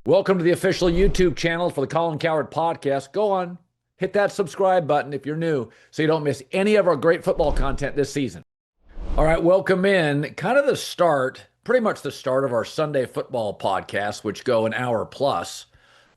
Welcome to the official YouTube channel for the Colin Cowherd podcast. Go on, hit that subscribe button if you're new so you don't miss any of our great football content this season. All right, welcome in. Kind of the start, pretty much the start of our Sunday football podcast, which go an hour plus.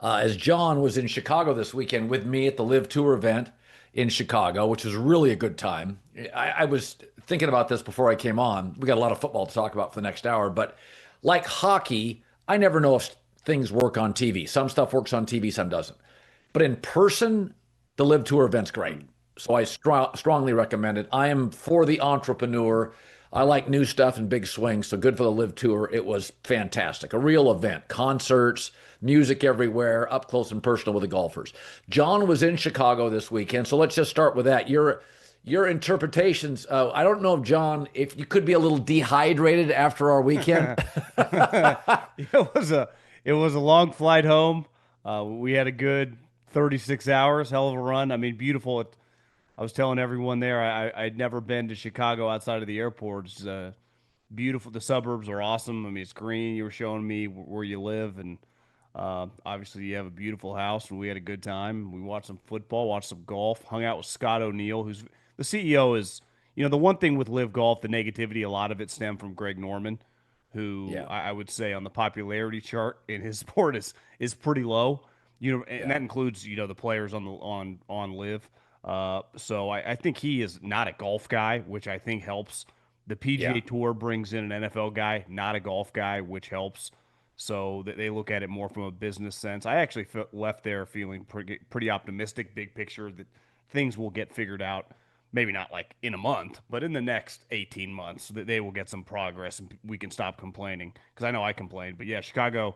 As John was in Chicago this weekend with me at the Live Tour event in Chicago, which was really a good time. I was thinking about this before I came on. We got a lot of football to talk about for the next hour, but like hockey, I never know if things work on TV. Some stuff works on TV, some doesn't. But in person, the Live Tour event's great. So I strongly recommend it. I am for the entrepreneur. I like new stuff and big swings, so good for the Live Tour. It was fantastic. A real event. Concerts, music everywhere, up close and personal with the golfers. John was in Chicago this weekend, so let's just start with that. Your interpretations. I don't know, John, if you could be a little dehydrated after our weekend. It was a long flight home. We had a good 36 hours, hell of a run. I mean, beautiful. I was telling everyone there I'd never been to Chicago outside of the airport. It's beautiful. The suburbs are awesome. I mean, it's green. You were showing me where you live, and obviously you have a beautiful house, and we had a good time. We watched some football, watched some golf, hung out with Scott O'Neill, who's the CEO. Is, the one thing with Live Golf, the negativity, a lot of it stemmed from Greg Norman, who I would say on the popularity chart in his sport is pretty low. And that includes the players on Live. So I think he is not a golf guy, which I think helps. The PGA Tour brings in an NFL guy, not a golf guy, which helps. So that they look at it more from a business sense. I actually left there feeling pretty optimistic, big picture, that things will get figured out. Maybe not like in a month, but in the next 18 months, that they will get some progress and we can stop complaining. Because I know I complained, but yeah, Chicago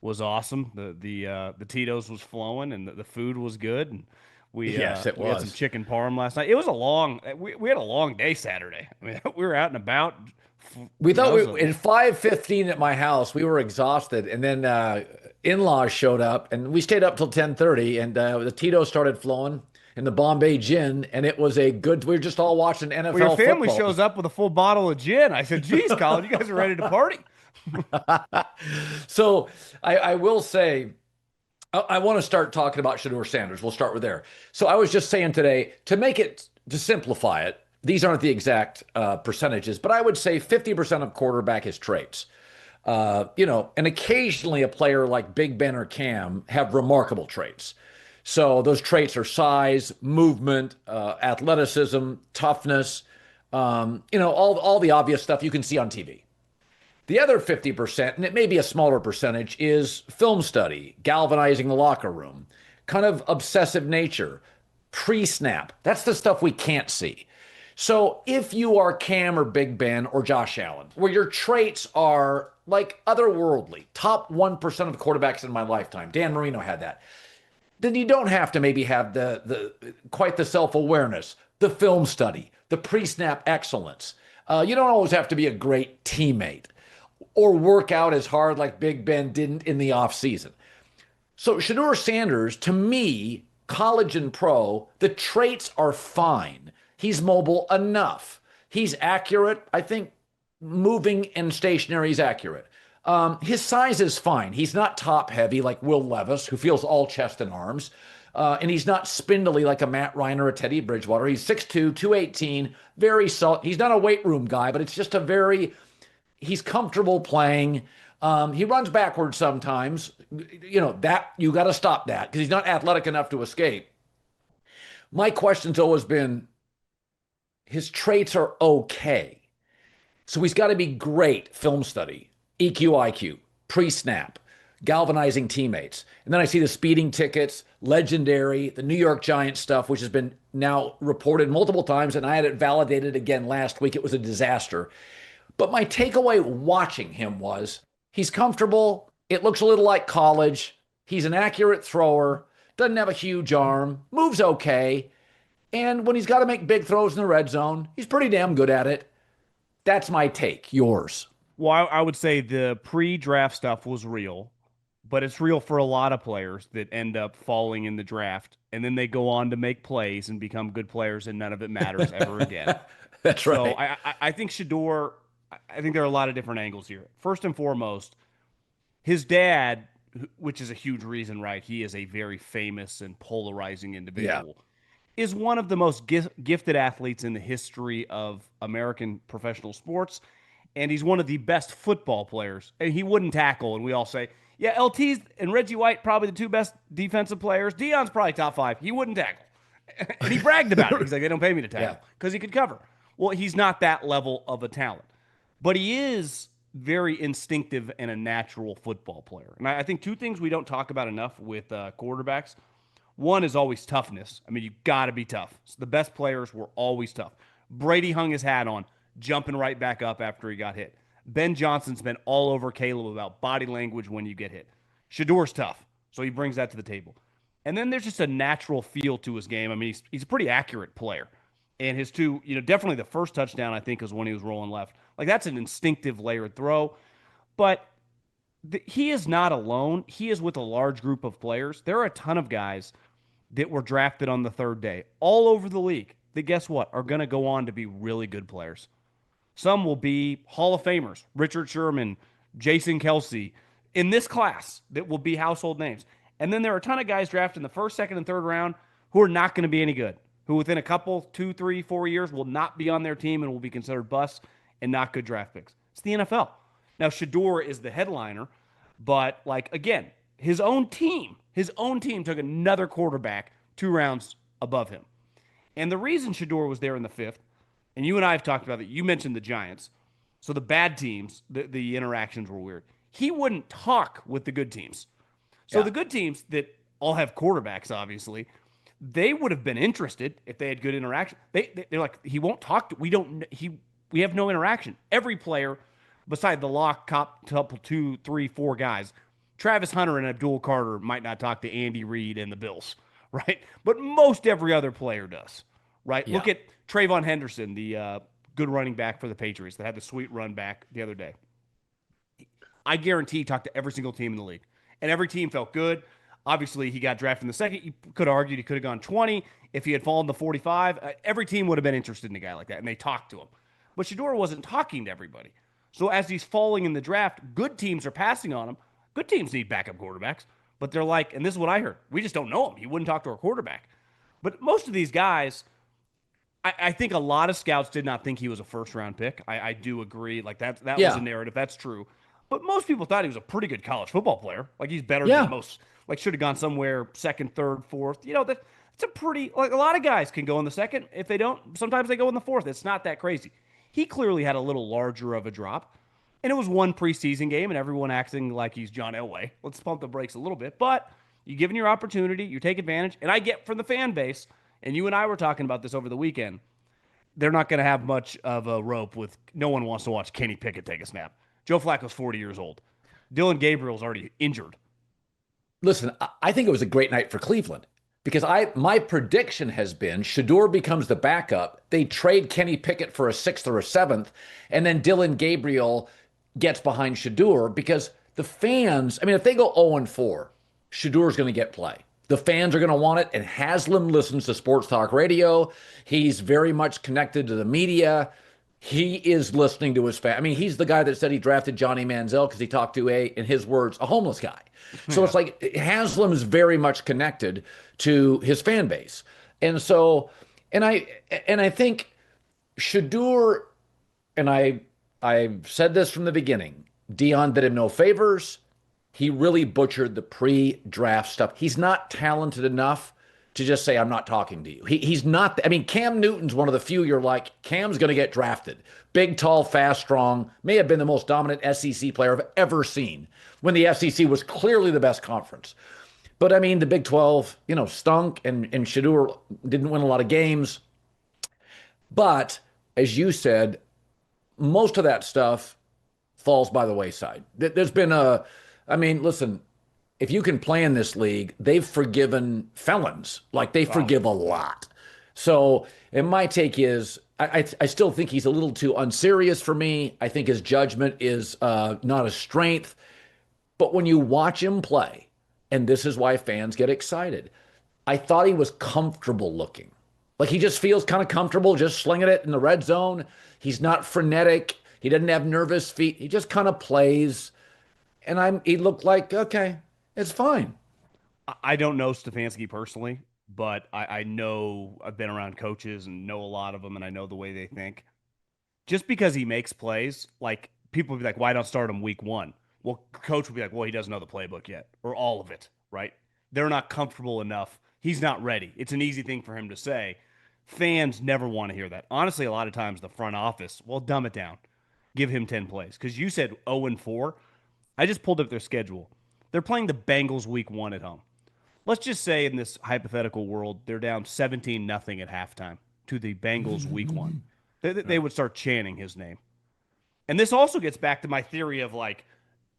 was awesome. The Tito's was flowing and the food was good. And we had some chicken parm last night. It was we had a long day Saturday. I mean, we were out and about. We thought at 5:15 at my house, we were exhausted, and then in-laws showed up, and we stayed up till 10:30, and the Tito started flowing in the Bombay gin, and it was we were just all watching NFL Well, your family football. shows up with a full bottle of gin. I said, geez, Colin, you guys are ready to party. So I will say, I want to start talking about Shedeur Sanders. We'll start with there. So I was just saying today, to simplify it, these aren't the exact percentages, but I would say 50% of quarterback is traits. And occasionally a player like Big Ben or Cam have remarkable traits. So those traits are size, movement, athleticism, toughness, all the obvious stuff you can see on TV. The other 50%, and it may be a smaller percentage, is film study, galvanizing the locker room, kind of obsessive nature, pre-snap. That's the stuff we can't see. So if you are Cam or Big Ben or Josh Allen, where your traits are like otherworldly, top 1% of quarterbacks in my lifetime, Dan Marino had that, then you don't have to maybe have the quite the self-awareness, the film study, the pre-snap excellence. You don't always have to be a great teammate or work out as hard like Big Ben didn't in the offseason. So Shedeur Sanders, to me, college and pro, the traits are fine. He's mobile enough. He's accurate. I think moving and stationary is accurate. His size is fine. He's not top heavy like Will Levis, who feels all chest and arms. And he's not spindly like a Matt Ryan or a Teddy Bridgewater. He's 6'2", 218, very solid. He's not a weight room guy, but it's just he's comfortable playing. He runs backwards sometimes. That you got to stop that because he's not athletic enough to escape. My question's always been, his traits are okay. So he's got to be great film study, EQ, IQ, pre-snap, galvanizing teammates. And then I see the speeding tickets, legendary, the New York Giants stuff, which has been now reported multiple times, and I had it validated again last week. It was a disaster. But my takeaway watching him was he's comfortable. It looks a little like college. He's an accurate thrower, doesn't have a huge arm, moves okay. And when he's got to make big throws in the red zone, he's pretty damn good at it. That's my take. Yours? Well, I would say the pre-draft stuff was real, but it's real for a lot of players that end up falling in the draft, and then they go on to make plays and become good players, and none of it matters ever again. That's right. So I think Shedeur, I think there are a lot of different angles here. First and foremost, his dad which is a huge reason, right? He is a very famous and polarizing Yeah. individual, is one of the most gifted athletes in the history of American professional sports. And he's one of the best football players. And he wouldn't tackle. And we all say, yeah, LT's and Reggie White, probably the two best defensive players. Deion's probably top five. He wouldn't tackle. And he bragged about it. He's like, they don't pay me to tackle Yeah. because he could cover. Well, he's not that level of a talent, but he is very instinctive and a natural football player. And I think two things we don't talk about enough with quarterbacks. One is always toughness. I mean, you got to be tough. So the best players were always tough. Brady hung his hat on, jumping right back up after he got hit. Ben Johnson's been all over Caleb about body language when you get hit. Shadeur's tough, so he brings that to the table. And then there's just a natural feel to his game. I mean, he's a pretty accurate player. And his two, definitely the first touchdown, I think, is when he was rolling left. Like, that's an instinctive layered throw. But he is not alone. He is with a large group of players. There are a ton of guys that were drafted on the third day all over the league that, guess what, are going to go on to be really good players. Some will be Hall of Famers, Richard Sherman, Jason Kelsey, in this class that will be household names. And then there are a ton of guys drafted in the first, second, and third round who are not going to be any good, who within a couple, 2, 3, 4 years will not be on their team and will be considered busts and not good draft picks. It's the NFL. Now, Shedeur is the headliner, but again, his own team took another quarterback 2 rounds above him. And the reason Shedeur was there in the 5th, and you and I have talked about it, you mentioned the Giants. So the bad teams, the interactions were weird. He wouldn't talk with the good teams. So the good teams that all have quarterbacks, obviously, they would have been interested if they had good interaction. They're like, he won't talk to, we have no interaction. Every player, beside the lock, couple, 2, 3, 4 guys, Travis Hunter and Abdul Carter might not talk to Andy Reid and the Bills, right? But most every other player does, right? Yeah. Look at Trayvon Henderson, the good running back for the Patriots that had the sweet run back the other day. I guarantee he talked to every single team in the league, and every team felt good. Obviously, he got drafted in the second. You could have argued he could have gone 20. If he had fallen to 45, every team would have been interested in a guy like that, and they talked to him. But Shedeur wasn't talking to everybody. So as he's falling in the draft, good teams are passing on him. Good teams need backup quarterbacks, but they're like, and this is what I heard, we just don't know him. He wouldn't talk to our quarterback. But most of these guys, I think a lot of scouts did not think he was a first-round pick. I do agree. That was a narrative. That's true. But most people thought he was a pretty good college football player. He's better than most. Should have gone somewhere second, third, fourth. It's a pretty, a lot of guys can go in the second. If they don't, sometimes they go in the fourth. It's not that crazy. He clearly had a little larger of a drop. And it was one preseason game, and everyone acting like he's John Elway. Let's pump the brakes a little bit. But you give him your opportunity, you take advantage. And I get from the fan base, and you and I were talking about this over the weekend, they're not going to have much of a rope with, no one wants to watch Kenny Pickett take a snap. Joe Flacco's 40 years old. Dillon Gabriel's already injured. Listen, I think it was a great night for Cleveland because my prediction has been Shedeur becomes the backup. They trade Kenny Pickett for a 6th or a 7th, and then Dillon Gabriel gets behind Shedeur because the fans, if they go 0-4, Shadeur's going to get play. The fans are going to want it, and Haslam listens to sports talk radio. He's very much connected to the media. He is listening to his fan. He's the guy that said he drafted Johnny Manziel because he talked to in his words, a homeless guy. So it's like Haslam is very much connected to his fan base. And so, and I think Shedeur, and I've said this from the beginning, Deion did him no favors. He really butchered the pre-draft stuff. He's not talented enough to just say, I'm not talking to you. He's not. Cam Newton's one of the few you're like, Cam's going to get drafted. Big, tall, fast, strong, may have been the most dominant SEC player I've ever seen when the SEC was clearly the best conference. But the Big 12, stunk, and Shedeur didn't win a lot of games. But as you said, most of that stuff falls by the wayside. There's been listen, if you can play in this league, they've forgiven felons. They forgive a lot. So, and my take is, I still think he's a little too unserious for me. I think his judgment is not a strength. But when you watch him play, and this is why fans get excited, I thought he was comfortable looking. He just feels kind of comfortable just slinging it in the red zone. He's not frenetic. He doesn't have nervous feet. He just kind of plays. And he looked like, okay, It's fine. I don't know Stefanski personally, but I know I've been around coaches and know a lot of them, and I know the way they think. Just because he makes plays, like people would be like, why don't start him week one? Well, coach would be like, well, he doesn't know the playbook yet, or all of it, right? They're not comfortable enough. He's not ready. It's an easy thing for him to say. Fans never want to hear that. Honestly, a lot of times the front office, well, dumb it down. Give him 10 plays. Because you said 0-4. I just pulled up their schedule. They're playing the Bengals week one at home. Let's just say in this hypothetical world, they're down 17-0 at halftime to the Bengals week one. They would start chanting his name. And this also gets back to my theory of like,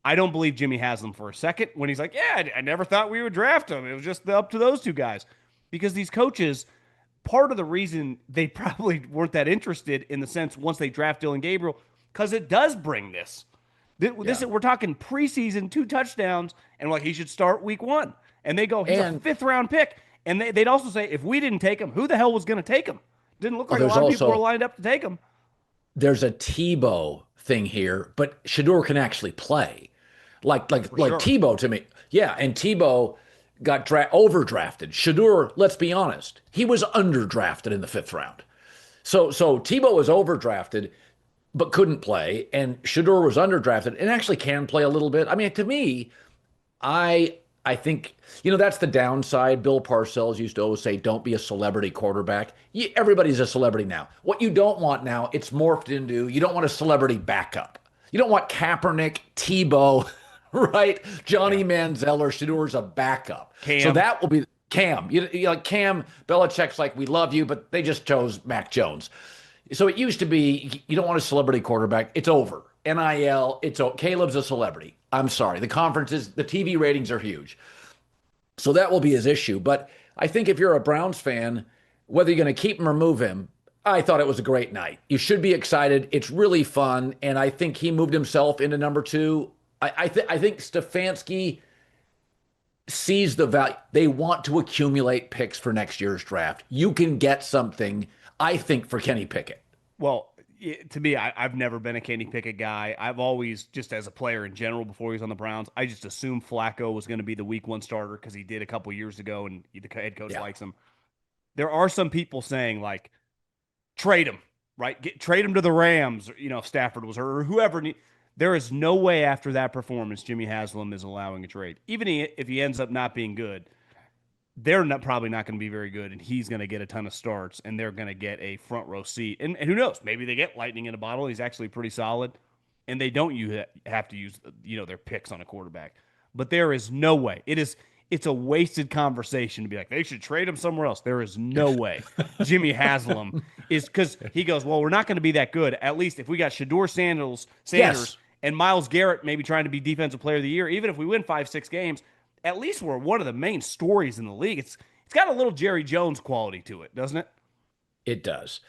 I don't believe Jimmy Haslam for a second when he's like, yeah, I never thought we would draft him. It was just up to those two guys. Because these coaches, part of the reason they probably weren't that interested in the sense once they draft Dillon Gabriel, because it does bring this. We're talking preseason, 2 touchdowns, and like he should start week one. And they go, he's a 5th-round pick. And they'd also say, if we didn't take him, who the hell was going to take him? Didn't look like a lot of people were lined up to take him. There's a Tebow thing here, but Shedeur can actually play. Like Tebow to me. Yeah, and Tebow got overdrafted. Shedeur, let's be honest, he was underdrafted in the 5th round. So Tebow was overdrafted but couldn't play, and Shedeur was underdrafted and actually can play a little bit. I mean, to me, I think, that's the downside. Bill Parcells used to always say, don't be a celebrity quarterback. Everybody's a celebrity now. What you don't want now, it's morphed into, you don't want a celebrity backup. You don't want Kaepernick, Tebow, right? Johnny Manziel or Shadeur's a backup. Cam. So that will be Cam. Like Cam, Belichick's like, we love you, but they just chose Mac Jones. So it used to be, you don't want a celebrity quarterback. It's over. NIL, Caleb's a celebrity. I'm sorry. The conferences, the TV ratings are huge. So that will be his issue. But I think if you're a Browns fan, whether you're going to keep him or move him, I thought it was a great night. You should be excited. It's really fun. And I think he moved himself into number 2. I think Stefanski sees the value. They want to accumulate picks for next year's draft. You can get something, I think, for Kenny Pickett. Well, to me, I've never been a Kenny Pickett guy. I've always, just as a player in general, before he was on the Browns, I just assumed Flacco was going to be the week 1 starter because he did a couple years ago and the head coach likes him. There are some people saying, like, trade him, right? Trade him to the Rams, if Stafford was hurt or whoever. There is no way after that performance Jimmy Haslam is allowing a trade. Even if he ends up not being good, they're probably not going to be very good, and he's going to get a ton of starts, and they're going to get a front row seat. And who knows? Maybe they get lightning in a bottle. He's actually pretty solid, and they don't have to use their picks on a quarterback. But there is no way. It's a wasted conversation to be like, they should trade him somewhere else. There is no way Jimmy Haslam is, because he goes, well, we're not going to be that good. At least if we got Shedeur Sanders and Myles Garrett maybe trying to be defensive player of the year, even if we win 5-6 games, at least we're one of the main stories in the league. It's got a little Jerry Jones quality to it, doesn't it? It does.